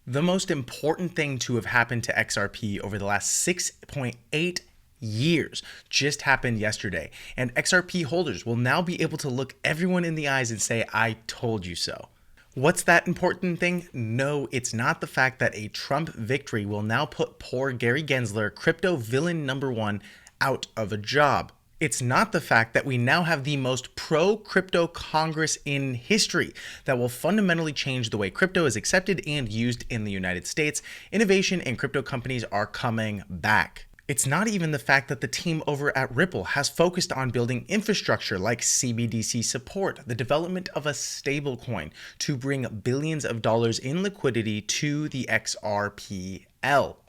The most important thing to have happened to XRP over the last 6.8 years just happened yesterday, and XRP holders will now be able to look everyone in the eyes and say, "I told you so." What's that important thing? No, it's not the fact that a Trump victory will now put poor Gary Gensler, crypto villain number one, out of a job. It's not the fact that we now have the most pro-crypto Congress in history that will fundamentally change the way crypto is accepted and used in the United States. Innovation and crypto companies are coming back. It's not even the fact that the team over at Ripple has focused on building infrastructure like CBDC support, the development of a stablecoin to bring billions of dollars in liquidity to the XRP,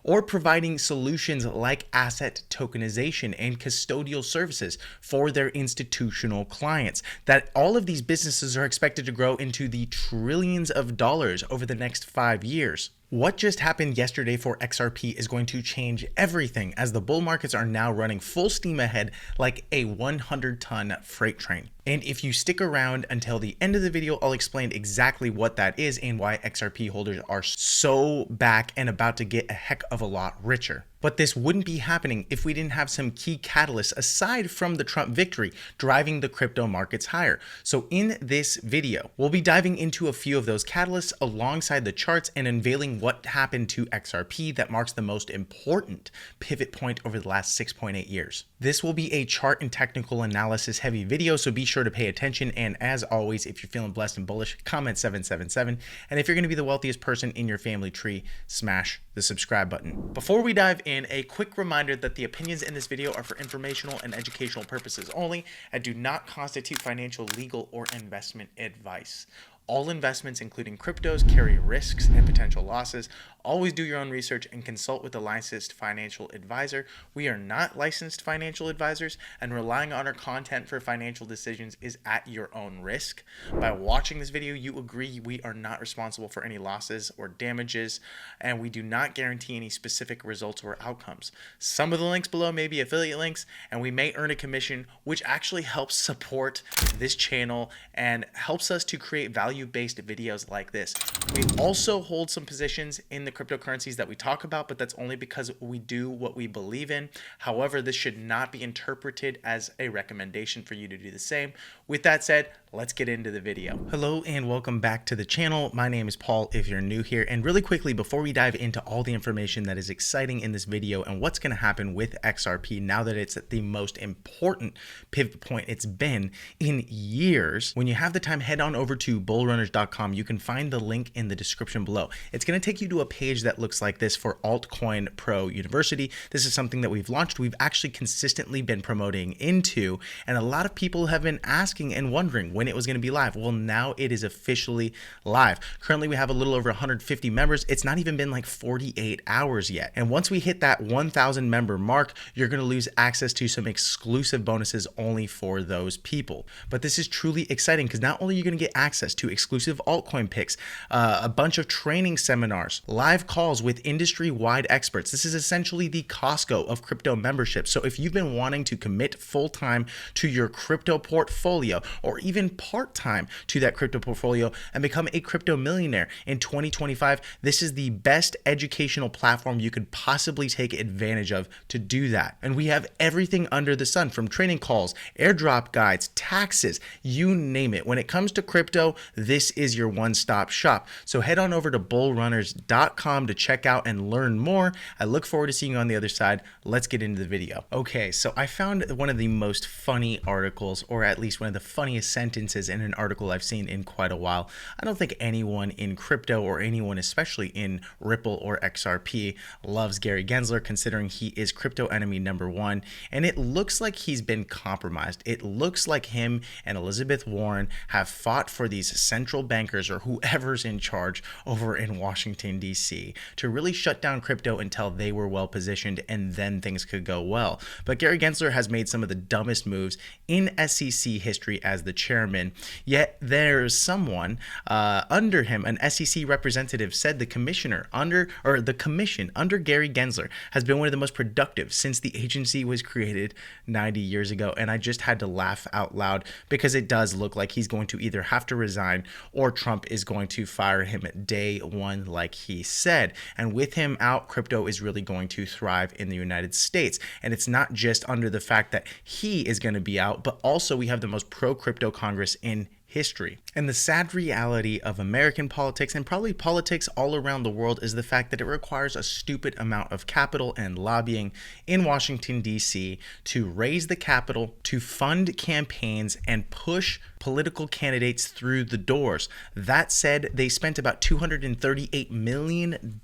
or providing solutions like asset tokenization and custodial services for their institutional clients. That all of these businesses are expected to grow into the trillions of dollars over the next 5 years. What just happened yesterday for XRP is going to change everything, as the bull markets are now running full steam ahead like a 100-ton freight train. And if you stick around until the end of the video, I'll explain exactly what that is and why XRP holders are so back and about to get a heck of a lot richer. But this wouldn't be happening if we didn't have some key catalysts aside from the Trump victory driving the crypto markets higher. So in this video, we'll be diving into a few of those catalysts alongside the charts and unveiling what happened to XRP that marks the most important pivot point over the last 6.8 years. This will be a chart and technical analysis heavy video, so be sure to pay attention. And as always, if you're feeling blessed and bullish, comment 777. And if you're going to be the wealthiest person in your family tree, smash the subscribe button. Before we dive in, a quick reminder that the opinions in this video are for informational and educational purposes only and do not constitute financial, legal, or investment advice. All investments, including cryptos, carry risks and potential losses. Always do your own research and consult with a licensed financial advisor. We are not licensed financial advisors, and relying on our content for financial decisions is at your own risk. By watching this video, you agree we are not responsible for any losses or damages, and we do not guarantee any specific results or outcomes. Some of the links below may be affiliate links, and we may earn a commission, which actually helps support this channel and helps us to create value-based videos like this. We also hold some positions in the cryptocurrencies that we talk about, but that's only because we do what we believe in. However, this should not be interpreted as a recommendation for you to do the same. With that said, let's get into the video. Hello and welcome back to the channel. My name is Paul if you're new here. And really quickly, before we dive into all the information that is exciting in this video and what's going to happen with XRP now that it's at the most important pivot point it's been in years, when you have the time, head on over to bullrunners.com. You can find the link in the description below. It's going to take you to a page that looks like this for Altcoin Pro University. This is something that we've launched. We've actually consistently been promoting into, and a lot of people have been asking and wondering when it was going to be live. Well, now it is officially live. Currently, we have a little over 150 members. It's not even been like 48 hours yet. And once we hit that 1,000 member mark, you're going to lose access to some exclusive bonuses only for those people. But this is truly exciting because not only are you going to get access to exclusive altcoin picks, a bunch of training seminars, live calls with industry-wide experts. This is essentially the Costco of crypto membership. So if you've been wanting to commit full-time to your crypto portfolio or even part-time to that crypto portfolio and become a crypto millionaire in 2025, this is the best educational platform you could possibly take advantage of to do that. And we have everything under the sun, from training calls, airdrop guides, taxes, you name it. When it comes to crypto, this is your one-stop shop. So head on over to bullrunners.com to check out and learn more. I look forward to seeing you on the other side. Let's get into the video. Okay, so I found one of the most funny articles, or at least one of the funniest sentences in an article I've seen in quite a while. I don't think anyone in crypto, or anyone especially in Ripple or XRP, loves Gary Gensler, considering he is crypto enemy number one. And it looks like he's been compromised. It looks like him and Elizabeth Warren have fought for these central bankers or whoever's in charge over in Washington, D.C. to really shut down crypto until they were well positioned, and then things could go well. But Gary Gensler has made some of the dumbest moves in SEC history as the chairman, yet there's someone under him, an SEC representative, said the commission under Gary Gensler has been one of the most productive since the agency was created 90 years ago. And I just had to laugh out loud because it does look like he's going to either have to resign resign or Trump is going to fire him day one, like he said. And with him out, crypto is really going to thrive in the United States. And it's not just under the fact that he is going to be out, but also we have the most pro-crypto Congress in history. And the sad reality of American politics and probably politics all around the world is the fact that it requires a stupid amount of capital and lobbying in Washington, D.C. to raise the capital, to fund campaigns, and push political candidates through the doors. That said, they spent about $238 million,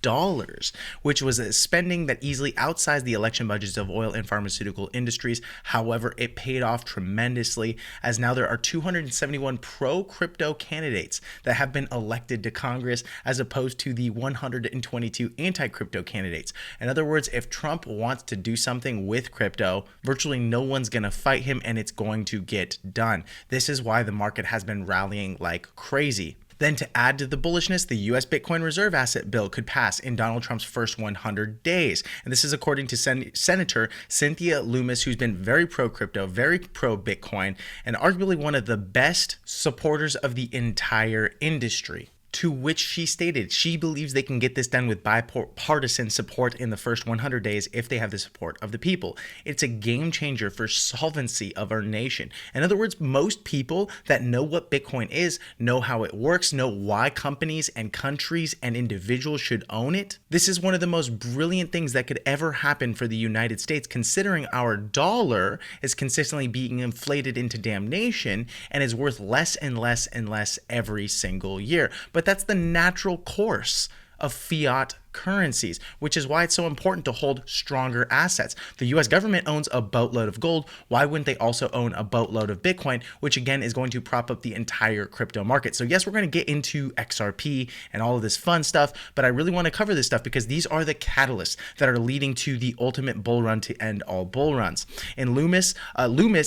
which was a spending that easily outsized the election budgets of oil and pharmaceutical industries. However, it paid off tremendously, as now there are 271 pro-crypto candidates that have been elected to Congress, as opposed to the 122 anti-crypto candidates. In other words, if Trump wants to do something with crypto, virtually no one's going to fight him, and it's going to get done. This is why the market has been rallying like crazy. Then, to add to the bullishness, the U.S. Bitcoin Reserve Asset Bill could pass in Donald Trump's first 100 days. And this is according to Senator Cynthia Lummis, who's been very pro-crypto, very pro-Bitcoin, and arguably one of the best supporters of the entire industry. To which she stated she believes they can get this done with bipartisan support in the first 100 days if they have the support of the people. It's a game changer for solvency of our nation. In other words, most people that know what Bitcoin is, know how it works, know why companies and countries and individuals should own it. This is one of the most brilliant things that could ever happen for the United States, considering our dollar is consistently being inflated into damnation and is worth less and less and less every single year. But that's the natural course of fiat currencies, which is why it's so important to hold stronger assets. The US government owns a boatload of gold. Why wouldn't they also own a boatload of Bitcoin, which again is going to prop up the entire crypto market? So yes, we're going to get into XRP and all of this fun stuff, but I really want to cover this stuff because these are the catalysts that are leading to the ultimate bull run to end all bull runs. And Lummis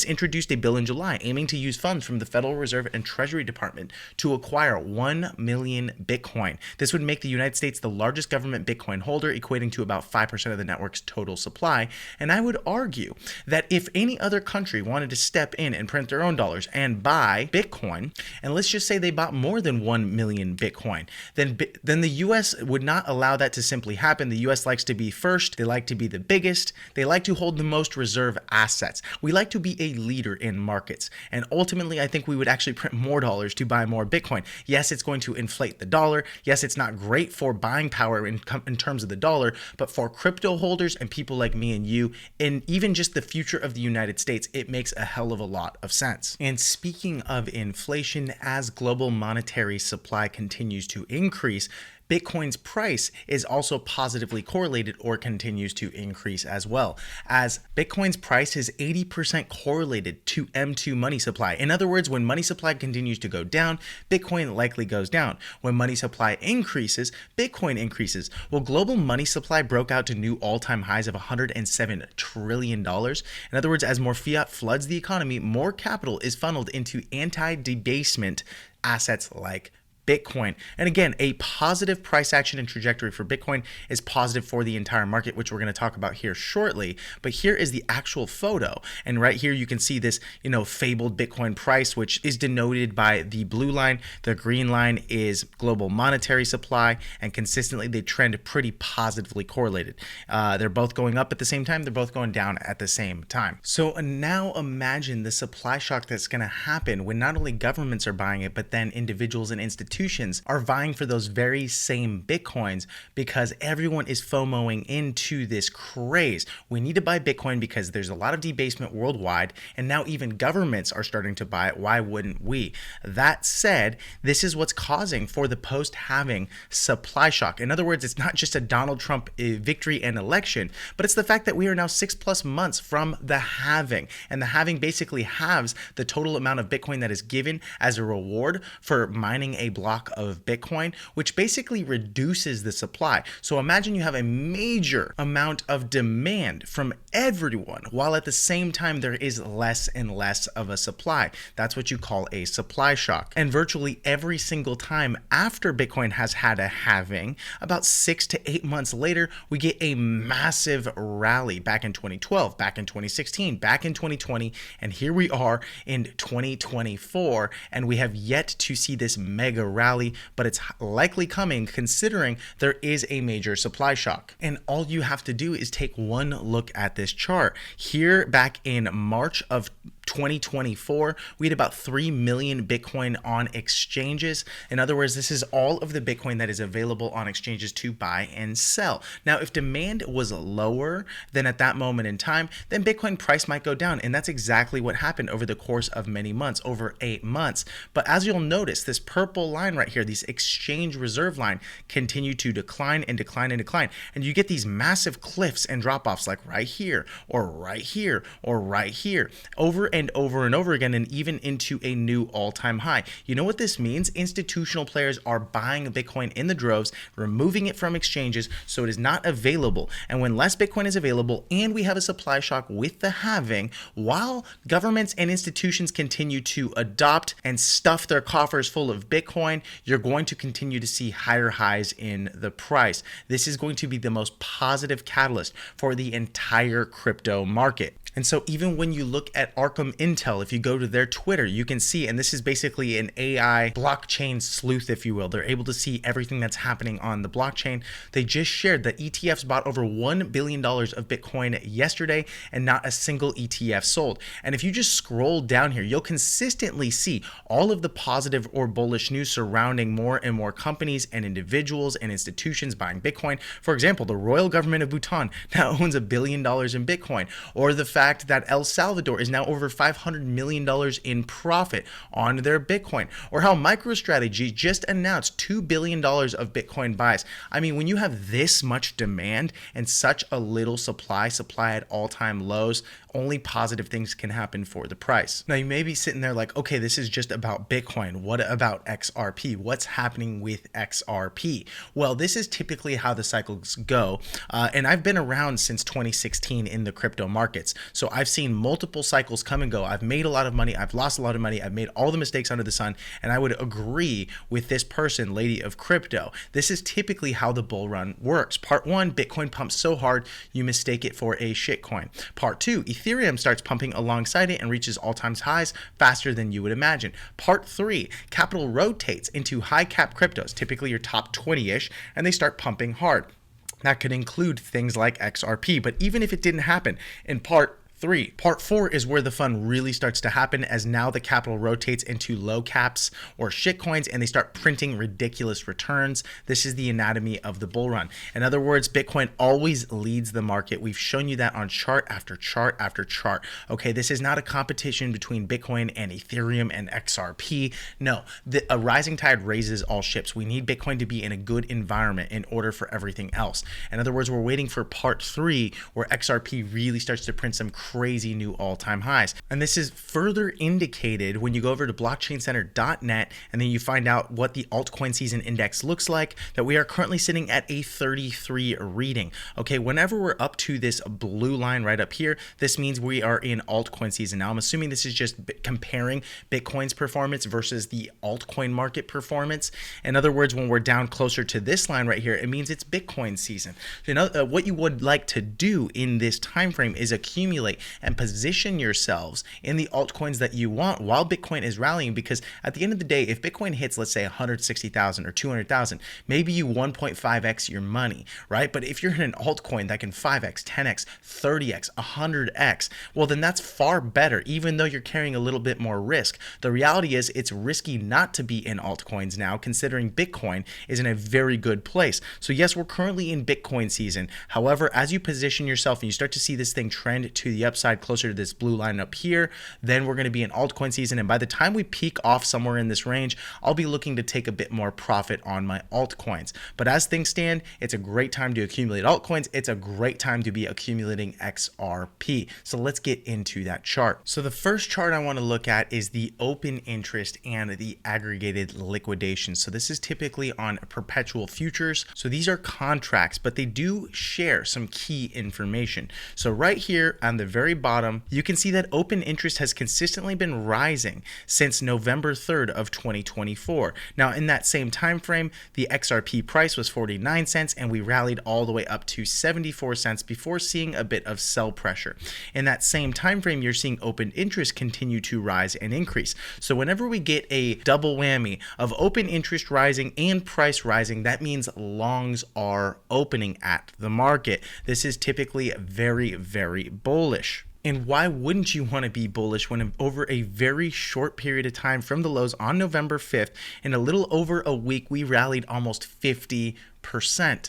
introduced a bill in July aiming to use funds from the Federal Reserve and Treasury Department to acquire 1 million Bitcoin. This would make the United States the largest government Bitcoin holder, equating to about 5% of the network's total supply. And I would argue that if any other country wanted to step in and print their own dollars and buy Bitcoin, and let's just say they bought more than 1 million Bitcoin, then the US would not allow that to simply happen. The US likes to be first. They like to be the biggest. They like to hold the most reserve assets. We like to be a leader in markets. And ultimately, I think we would actually print more dollars to buy more Bitcoin. Yes, it's going to inflate the dollar. Yes, it's not great for buying power in terms of the dollar, but for crypto holders and people like me and you, and even just the future of the United States, it makes a hell of a lot of sense. And speaking of inflation, as global monetary supply continues to increase, Bitcoin's price is also positively correlated or continues to increase as well, as Bitcoin's price is 80% correlated to M2 money supply. In other words, when money supply continues to go down, Bitcoin likely goes down. When money supply increases, Bitcoin increases. Well, global money supply broke out to new all-time highs of $107 trillion. In other words, as more fiat floods the economy, more capital is funneled into anti-debasement assets like Bitcoin. And again, a positive price action and trajectory for Bitcoin is positive for the entire market, which we're going to talk about here shortly. But here is the actual photo. And right here, you can see this, fabled Bitcoin price, which is denoted by the blue line. The green line is global monetary supply, and consistently they trend pretty positively correlated. They're both going up at the same time. They're both going down at the same time. So now imagine the supply shock that's going to happen when not only governments are buying it, but then individuals and institutions are vying for those very same Bitcoins, because everyone is FOMOing into this craze. We need to buy Bitcoin because there's a lot of debasement worldwide, and now even governments are starting to buy it. Why wouldn't we? That said, this is what's causing for the post-halving supply shock. In other words, it's not just a Donald Trump victory and election, but it's the fact that we are now 6+ months from the halving, and the halving basically halves the total amount of Bitcoin that is given as a reward for mining a block block of Bitcoin, which basically reduces the supply. So imagine you have a major amount of demand from everyone, while at the same time there is less and less of a supply. That's what you call a supply shock. And virtually every single time after Bitcoin has had a halving, about 6 to 8 months later, we get a massive rally back in 2012, back in 2016, back in 2020, and here we are in 2024, and we have yet to see this mega rally, but it's likely coming considering there is a major supply shock. And all you have to do is take one look at this chart. Here back in March of 2024, we had about 3 million Bitcoin on exchanges. In other words, this is all of the Bitcoin that is available on exchanges to buy and sell. Now, if demand was lower than at that moment in time, then Bitcoin price might go down. And that's exactly what happened over the course of many months, over 8 months. But as you'll notice, this purple line right here, this exchange reserve line, continue to decline and decline and decline. And you get these massive cliffs and drop-offs like right here, or right here, or right here, over and over and over again, and even into a new all-time high. You know what this means? Institutional players are buying Bitcoin in the droves, removing it from exchanges so it is not available. And when less Bitcoin is available and we have a supply shock with the halving, while governments and institutions continue to adopt and stuff their coffers full of Bitcoin, you're going to continue to see higher highs in the price. This is going to be the most positive catalyst for the entire crypto market. And so even when you look at Arkham Intel, if you go to their Twitter, you can see, and this is basically an AI blockchain sleuth, if you will. They're able to see everything that's happening on the blockchain. They just shared that ETFs bought over $1 billion of Bitcoin yesterday and not a single ETF sold. And if you just scroll down here, you'll consistently see all of the positive or bullish news surrounding more and more companies and individuals and institutions buying Bitcoin. For example, the royal government of Bhutan now owns $1 billion in Bitcoin, or the fact that El Salvador is now over $500 million in profit on their Bitcoin, or how MicroStrategy just announced $2 billion of Bitcoin buys. I mean, when you have this much demand and such a little supply at all-time lows, only positive things can happen for the price. Now, you may be sitting there like, okay, this is just about Bitcoin. What about XRP? What's happening with XRP? Well, this is typically how the cycles go. And I've been around since 2016 in the crypto markets. So I've seen multiple cycles come and go. I've made a lot of money. I've lost a lot of money. I've made all the mistakes under the sun. And I would agree with this person, Lady of Crypto. This is typically how the bull run works. Part 1, Bitcoin pumps so hard, you mistake it for a shitcoin. Part 2, Ethereum starts pumping alongside it and reaches all-time highs faster than you would imagine. Part 3, capital rotates into high-cap cryptos, typically your top 20-ish, and they start pumping hard. That could include things like XRP, but even if it didn't happen in Part 3. Part 4 is where the fun really starts to happen, as now the capital rotates into low caps or shitcoins and they start printing ridiculous returns. This is the anatomy of the bull run. In other words, Bitcoin always leads the market. We've shown you that on chart after chart after chart. Okay, this is not a competition between Bitcoin and Ethereum and XRP. No, a rising tide raises all ships. We need Bitcoin to be in a good environment in order for everything else. In other words, we're waiting for Part 3 where XRP really starts to print some crazy new all-time highs. And this is further indicated when you go over to blockchaincenter.net and then you find out what the altcoin season index looks like, that we are currently sitting at a 33 reading. Okay, whenever we're up to this blue line right up here, this means we are in altcoin season. Now, I'm assuming this is just comparing Bitcoin's performance versus the altcoin market performance. In other words, when we're down closer to this line right here, it means it's Bitcoin season. You know, what you would like to do in this time frame is accumulate and position yourselves in the altcoins that you want while Bitcoin is rallying, because at the end of the day, if Bitcoin hits, let's say 160,000 or 200,000, maybe you 1.5x your money, right? But if you're in an altcoin that can 5x, 10x, 30x, 100x, well, then that's far better, even though you're carrying a little bit more risk. The reality is it's risky not to be in altcoins now, considering Bitcoin is in a very good place. So yes, we're currently in Bitcoin season. However, as you position yourself and you start to see this thing trend to the the upside closer to this blue line up here. Then we're going to be in altcoin season. And by the time we peak off somewhere in this range, I'll be looking to take a bit more profit on my altcoins. But as things stand, it's a great time to accumulate altcoins. It's a great time to be accumulating XRP. So let's get into that chart. So the first chart I want to look at is the open interest and the aggregated liquidation. So this is typically on perpetual futures. So these are contracts, but they do share some key information. So right here on the very bottom, you can see that open interest has consistently been rising since November 3rd of 2024. Now in that same time frame, the XRP price was 49 cents and we rallied all the way up to 74 cents before seeing a bit of sell pressure. In that same time frame, you're seeing open interest continue to rise and increase. So whenever we get a double whammy of open interest rising and price rising, that means longs are opening at the market. This is typically very, very bullish. And why wouldn't you want to be bullish when over a very short period of time from the lows on November 5th, in a little over a week, we rallied almost 50%.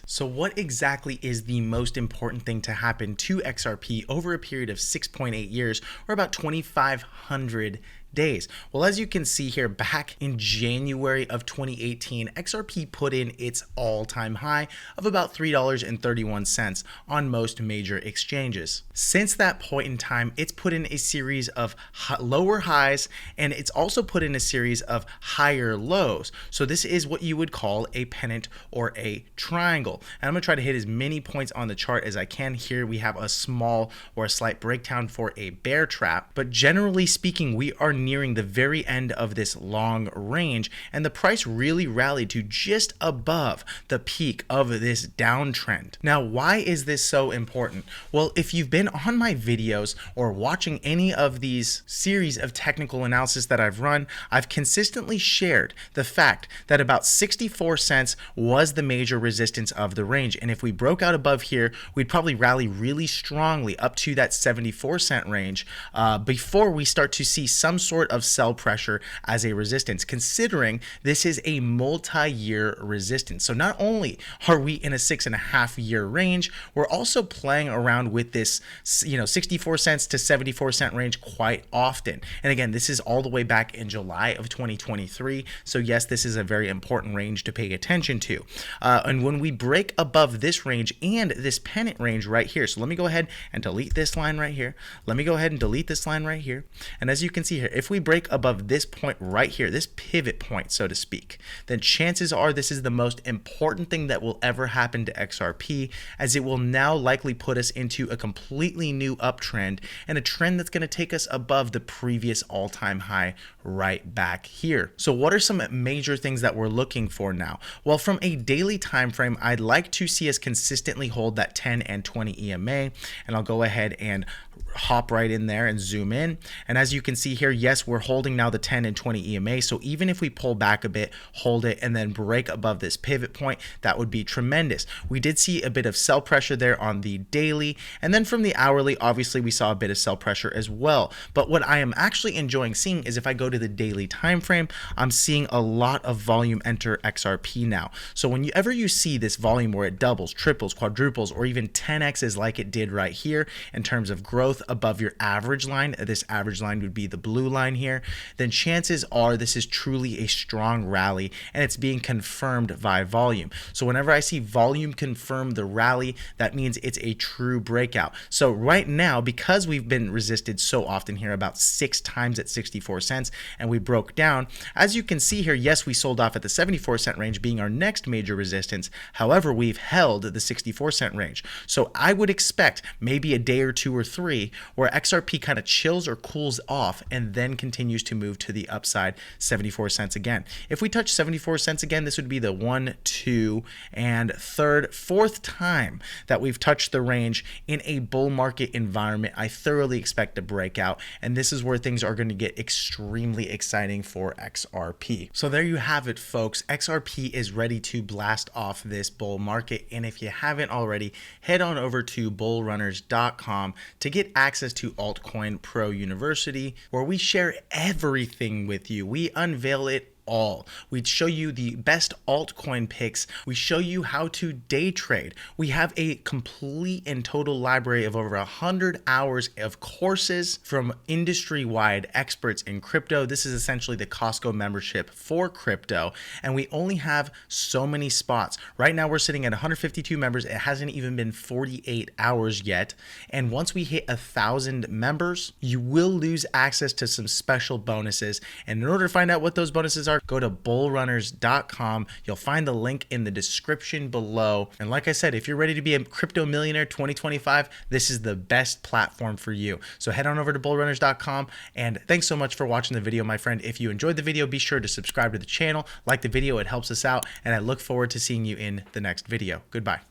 So what exactly is the most important thing to happen to XRP over a period of 6.8 years, or about 2,500 days? Well, as you can see here, back in January of 2018, XRP put in its all-time high of about $3.31 on most major exchanges. Since that point in time, it's put in a series of lower highs, and it's also put in a series of higher lows. So this is what you would call a pennant or a triangle. And I'm going to try to hit as many points on the chart as I can. Here we have a small or a slight breakdown for a bear trap, but generally speaking, we are nearing the very end of this long range, and the price really rallied to just above the peak of this downtrend. Now, why is this so important? Well, if you've been on my videos or watching any of these series of technical analysis that I've run, I've consistently shared the fact that about 64 cents was the major resistance of the range, and if we broke out above here, we'd probably rally really strongly up to that 74-cent range before we start to see some sort of sell pressure as a resistance, considering this is a multi-year resistance. So not only are we in a 6.5-year range, we're also playing around with this 64 cents to 74-cent range quite often. And again, this is all the way back in July of 2023. So yes, this is a very important range to pay attention to. And when we break above this range and this pennant range right here, so let me go ahead and delete this line right here. Let me go ahead and delete this line right here. And as you can see here, if we break above this point right here, this pivot point, so to speak, then chances are this is the most important thing that will ever happen to XRP, as it will now likely put us into a completely new uptrend and a trend that's going to take us above the previous all-time high right back here. So what are some major things that we're looking for now? Well, from a daily time frame, I'd like to see us consistently hold that 10 and 20 EMA, and I'll go ahead and hop right in there and zoom in. And as you can see here, yes, we're holding now the 10 and 20 EMA. So even if we pull back a bit, hold it, and then break above this pivot point, that would be tremendous. We did see a bit of sell pressure there on the daily. And then from the hourly, obviously we saw a bit of sell pressure as well. But what I am actually enjoying seeing is if I go to the daily time frame, I'm seeing a lot of volume enter XRP now. So whenever you see this volume where it doubles, triples, quadruples, or even 10x's like it did right here in terms of growth above your average line, this average line would be the blue line here, then chances are this is truly a strong rally and it's being confirmed by volume. So whenever I see volume confirm the rally, that means it's a true breakout. So right now, because we've been resisted so often here, about 6 times at 64 cents, and we broke down, as you can see here, yes, we sold off at the 74-cent range being our next major resistance. However, we've held the 64-cent range. So I would expect maybe a day or 2 or 3 where XRP kind of chills or cools off and then continues to move to the upside 74 cents again. If we touch 74 cents again, this would be the 1, 2, and 3rd, 4th time that we've touched the range in a bull market environment. I thoroughly expect a breakout, and this is where things are going to get extremely exciting for XRP. So there you have it, folks. XRP is ready to blast off this bull market, and if you haven't already, head on over to bullrunners.com to get access to Altcoin Pro University, where we share everything with you. We unveil it all. We show you the best altcoin picks. We show you how to day trade. We have a complete and total library of over 100 hours of courses from industry-wide experts in crypto. This is essentially the Costco membership for crypto, and we only have so many spots. Right now we're sitting at 152 members. It hasn't even been 48 hours yet, and once we hit 1,000 members, you will lose access to some special bonuses. And in order to find out what those bonuses are, go to bullrunners.com. You'll find the link in the description below. And like I said, if you're ready to be a crypto millionaire 2025, this is the best platform for you. So head on over to bullrunners.com, and thanks so much for watching the video, my friend. If you enjoyed the video, be sure to subscribe to the channel, like the video, it helps us out, and I look forward to seeing you in the next video. Goodbye.